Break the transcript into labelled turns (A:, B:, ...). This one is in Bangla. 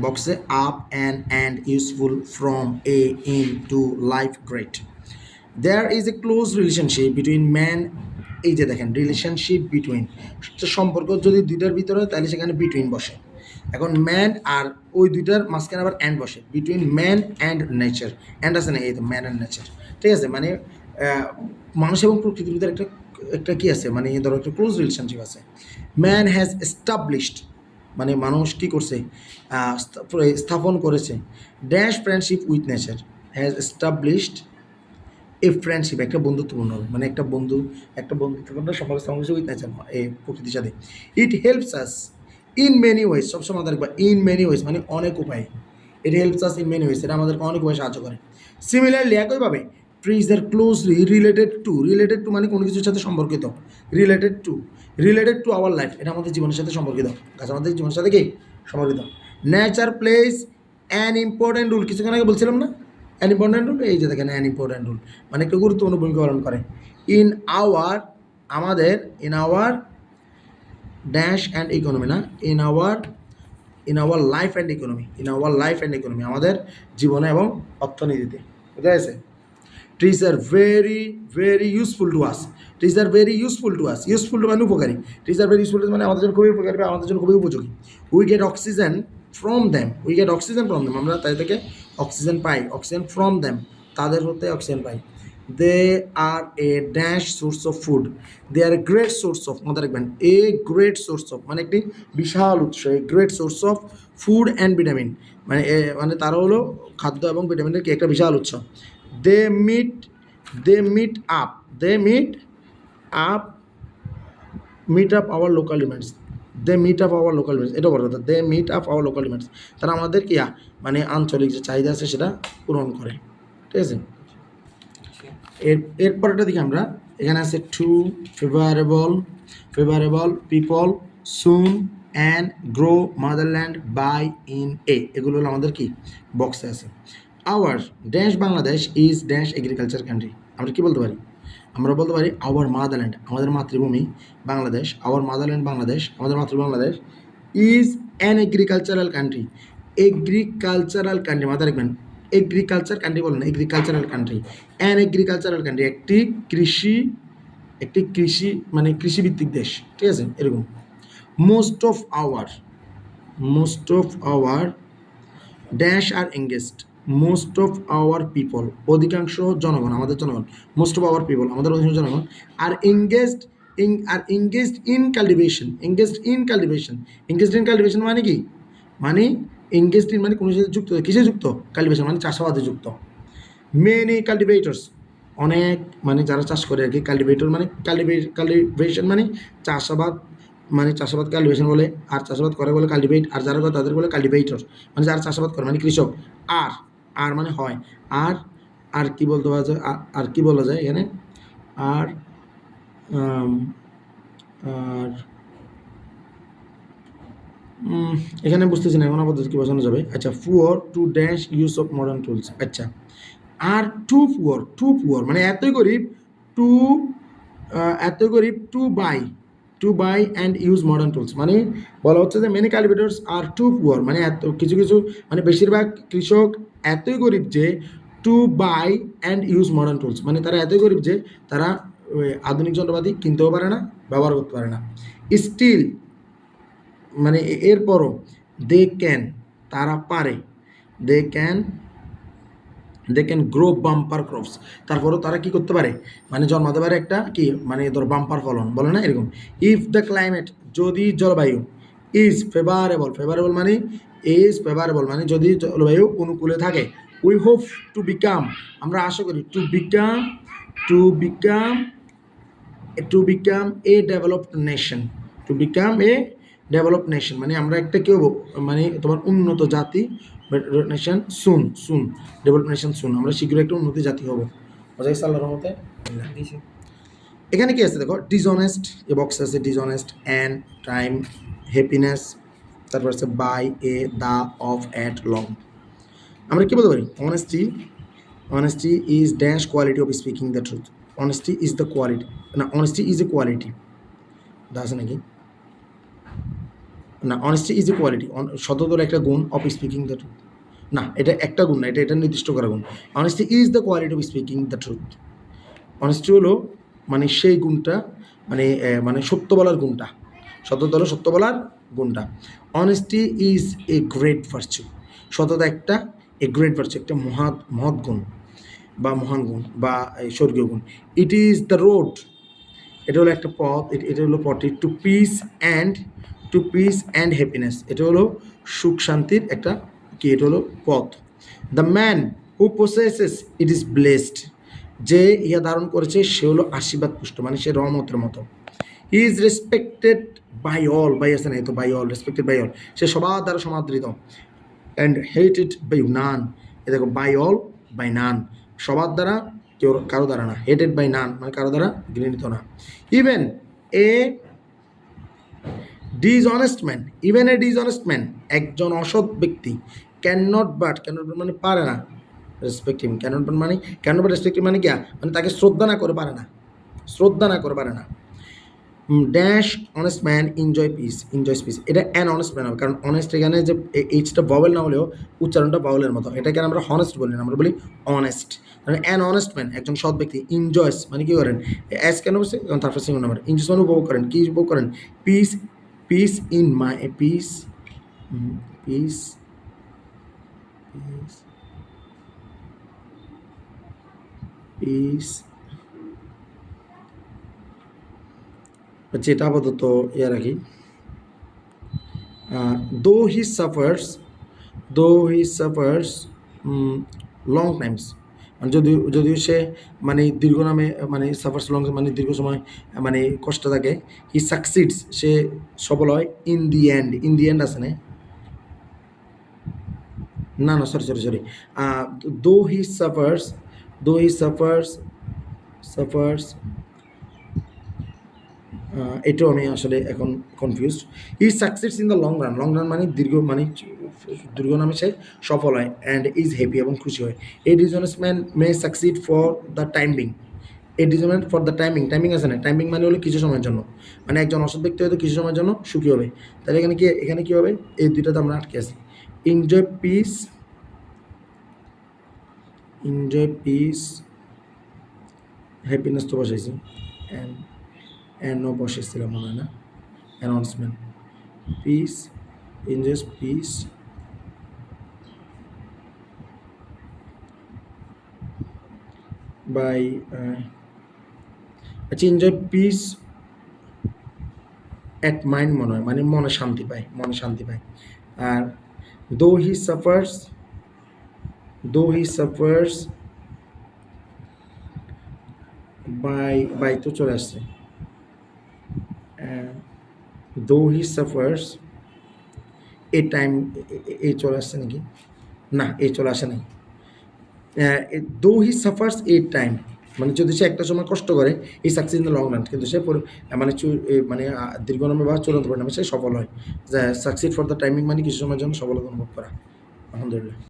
A: বক্সে up and useful from a in to life great there is a close relationship between man. এই যে দেখেন রিলেশনশিপ বিটুইন, সম্পর্ক যদি দুইটার ভিতরে হয় তাহলে সেখানে বিটুইন বসে। এখন ম্যান আর ওই দুইটার মাঝখানে আবার অ্যান্ড বসে, between man and nature. And আছে না, এই তো ম্যান অ্যান্ড নেচার, ঠিক আছে। মানে মানুষ এবং প্রকৃতির ভিতরে একটা একটা কি আছে, মানে ধরো একটা ক্লোজ রিলেশনশিপ আছে। ম্যান হ্যাজ এস্টাবলিশড, মানে মানুষ কী করছে, স্থাপন করেছে dash friendship with nature, has established A friendship, একটা বন্ধুত্বপূর্ণ, মানে একটা বন্ধুত্বপূর্ণ সম্পর্ক স্থাপন করেছে উইথ নেচার, এই প্রকৃতির সাথে। It helps us in many ways, সবসময় দেখবা ইন মেনি ওয়েজ মানে অনেক উপায়। It helps us in many ways, এটা আমাদেরকে অনেক উপায় সাহায্য করে। সিমিলারলি একইভাবে trees are closely related to মানে কোনো কিছুর সাথে সম্পর্কিত, রিলেটেড টু আওয়ার লাইফ, এটা আমাদের জীবনের সাথে সম্পর্কিত, গাছ আমাদের জীবনের সাথে কি সম্পর্কিত। Nature plays an important role, কিছুক্ষণ আগে বলছিলাম না অ্যান ইম্পর্ট্যান্ট রোল, এই যে দেখেন অ্যান ইম্পর্ট্যান্ট রোল মানে একটা গুরুত্বপূর্ণ ভূমিকা পালন করে। ইন আওয়ার, আমাদের, in our dash and economy না, in our life and economy, আমাদের জীবনে এবং অর্থনীতিতে, বুঝা গেছে। Trees are very useful to us, useful to মানে উপকারী, ট্রিজ আর ভেরি ইউজফুল মানে আমাদের জন্য খুবই উপকারী বা আমাদের জন্য খুবই উপযোগী। We get oxygen from them, আমরা তাদের থেকে অক্সিজেন পাই, অক্সিজেন ফ্রম দ্যাম, তাদের হতে অক্সিজেন পাই। They are a dash source of food, they are a great source of, মনে রাখবেন এ গ্রেট সোর্স অফ মানে একটি বিশাল উৎস, এ great source of food and vitamin, মানে তারা হলো খাদ্য এবং ভিটামিনের কি একটা বিশাল উৎস। They meet up our local demands, এটা বড় কথা। They meet up our local demands, তারা আমাদের কি মানে আঞ্চলিক যে চাহিদা আছে সেটা পূরণ করে, ঠিক আছে। এরপরটা দিকে আমরা এখানে আছে to favourable people soon and grow motherland by in এগুলো হলো আমাদের কি বক্সে আছে। Our dash Bangladesh is dash agriculture country, আমরা কি বলতে পারি, আমরা বলতে পারি আওয়ার মাদারল্যান্ড, আমাদের মাতৃভূমি বাংলাদেশ, আওয়ার মাদারল্যান্ড বাংলাদেশ, আমাদের মাতৃভূমি Bangladesh, is an agricultural country, মাথায় রাখবেন এগ্রিকালচার কান্ট্রি বলেন, এগ্রিকালচারাল কান্ট্রি, একটি কৃষি মানে কৃষিভিত্তিক দেশ, ঠিক আছে এরকম। Most of our dash R engaged, most of our people অধিকাংশ জনগণ, আমাদের জনগণ, মোস্ট অফ আওয়ার পিপল আমাদের অধিকাংশ জনগণ আর এঙ্গেজড ইন কাল্টিভেশন মানে কি, মানে এঙ্গেজড ইন মানে কোনো সাথে যুক্ত, কিসে যুক্ত, কাল্টিভেশন মানে চাষাবাদে যুক্ত। মেনি কাল্টিভেটর্স অনেক, মানে যারা চাষ করে আর কি, কাল্টিভেটর মানে কাল্টিভেশন মানে চাষাবাদ, মানে চাষাবাদ কাল্টিভেশন বলে, আর চাষাবাদ করে বলে কাল্টিভেট, আর যারা করে তাদের বলে কাল্টিভেটর, মানে যারা চাষাবাদ করে মানে কৃষক। আর মানে হয়, আর কি বলতে পারা যায়, আর কি বলা যায় এখানে, আর আর এখানে বুঝতেছি না এখন আপাতত কি বোঝানো যাবে। আচ্ছা poor to dash use of modern tools, আচ্ছা আর টু পুয়ার মানে এতই গরিব to buy and use modern tools, মানে বলা হচ্ছে যে many cultivators are too poor, মানে এত কিছু মানে বেশিরভাগ কৃষক এতই গরিব যে to buy and use modern tools, মানে তারা এতই গরিব যে তারা আধুনিক যন্ত্রপাতি কিনতেও পারে না, ব্যবহার করতে পারে না। স্টিল মানে এরপরও তারা পারে, they can grow bumper crops, তারপরেও তারা কি করতে পারে, মানে জন্মাতে পারে একটা কি, মানে ধর বাম্পার ফলন বলে না এরকম। ইফ দ্য ক্লাইমেট, যদি জলবায়ু, ইজ ফেভারেবল মানে যদি জলবায়ু অনুকূলে থাকে। উই হোপ টু বিকাম, আমরা আশা করি to become a developed nation, মানে আমরা একটা কি হবো, মানে তোমার উন্নত জাতি, নেশন সুন ডেভেলপ নেশন সুন, আমরা শীঘ্রই একটা উন্নতি জাতি হবো, আল্লাহর রহমতে। এখানে কি আছে দেখো, ডিসঅনেস্ট, এ বক্স আছে ডিসঅনেস্ট অ্যান্ড টাইম হ্যাপিনেস, তারপর আছে by a the of at long, আমরা কি বলতে পারি, honesty is dash quality of speaking the truth, honesty is a quality, the আছে নাকি, না, অনেস্টি ইজ এ কোয়ালিটি, সততার একটা গুণ অফ স্পিকিং দ্য ট্রুথ। না, এটা একটা গুণ না, এটা নির্দিষ্ট করা গুণ। Honesty is the quality of speaking the truth. Honesty হলো মানে সেই গুণটা, মানে সত্য বলার গুণটা। সততা হলো সত্য বলার গুণটা। Honesty is a great virtue. সততা একটা গ্রেট ভার্চু, একটা মহৎ গুণ বা মহান গুণ বা এই স্বর্গীয় গুণ। ইট ইজ দ্য রোড, এটা হলো একটা পথ, এটা হলো পথটি টু পিস অ্যান্ড হ্যাপিনেস, এটা হলো সুখ শান্তির একটা কি, এটা হলো পথ। The man who processes it is blessed, যে ইহা ধারণ করেছে সে হলো আশীর্বাদ পুষ্ট, মানে সে রহমতের মতো। He is respected by all, by আছে না, তো by all, respected by all, সে সবার দ্বারা সমাদৃত। অ্যান্ড হেটেড বাই নান, এ দেখো বাই অল বাই নান, সবার দ্বারা, কেউ কারো দ্বারা না। হেটেড বাই নান মানে কারো দ্বারা ঘৃণিত না। ইভেন এ ডিসঅনেস্ট ম্যান, একজন অসৎ ব্যক্তি, ক্যান নট বাট মানে পারে না, respect him, can not but respect হিম মানে কি, মানে তাকে শ্রদ্ধা না করে পারে না। Dash honest man enjoys piece, এটা অ্যান অনেস্ট ম্যান হবে, কারণ অনেস্ট এখানে যে এইচটা ভাওয়েল না হলেও উচ্চারণটা ভাওয়েলের মতো, এটাকে আমরা হনেস্ট বলি না, আমরা বলি অনেস্ট। মানে অ্যান অনেস্ট ম্যান, একজন সৎ ব্যক্তি, এনজয়স মানে কি করেন, অ্যাস কেন বলছে, কারণ তারপর সিঙ্গল নাম্বার, এনজয়স মানে উপভোগ করেন, কি উপভোগ করেন, piece piece in my piece piece piece, যেটা আপাতত ইয়ে রাখি। দো হি সাফার্স লং টাইমস, মানে যদিও সে মানে দীর্ঘ নামে, মানে সাফার্স লং মানে দীর্ঘ সময় মানে কষ্ট থাকে। হি সাকসিডস, সে সফল হয়। ইন দি এন্ড আছে না, না সরি, দো হি সাফার্স, এটাও আমি আসলে এখন confused. He succeeds in the long run মানে দীর্ঘ নামে সে সফল হয়। অ্যান্ড ইজ হ্যাপি, এবং খুশি হয়। A dishonest man may succeed for the timing আছে না, টাইমিং মানে হলো কিছু সময়ের জন্য, মানে একজন অসৎ ব্যক্তি হয়তো কিছু সময়ের জন্য সুখী হবে। তাহলে এখানে কি হবে, এই দুইটাতে আমরা আটকে আছি। এনজয় পিস হ্যাপিনেস তো বসাইছি, অ্যান্ডও বসেছিলাম মনে হয় না, announcement, peace, enjoys peace by, আচ্ছা, এনজয় পিস অ্যাট মাইন্ড মনে হয়, মানে মনে শান্তি পায়। আর দো হি সাফার্স বাই তো চলে আসছে, দো হি সাফার্স এ টাইম, এই চলে আসছে নাকি, না এই চলে আসে নাই। দো হি সাফার্স এ টাইম, মানে যদি সে একটা সময় কষ্ট করে, এই success in the long run, কিন্তু সে মানে দীর্ঘ নামে বা চূড়ান্ত পরিণামে সে সফল হয়। সাকসিড ফর দ্য টাইমিং মানে কিছু সময়ের জন্য সফলতা অনুভব করা। আলহামদুলিল্লাহ।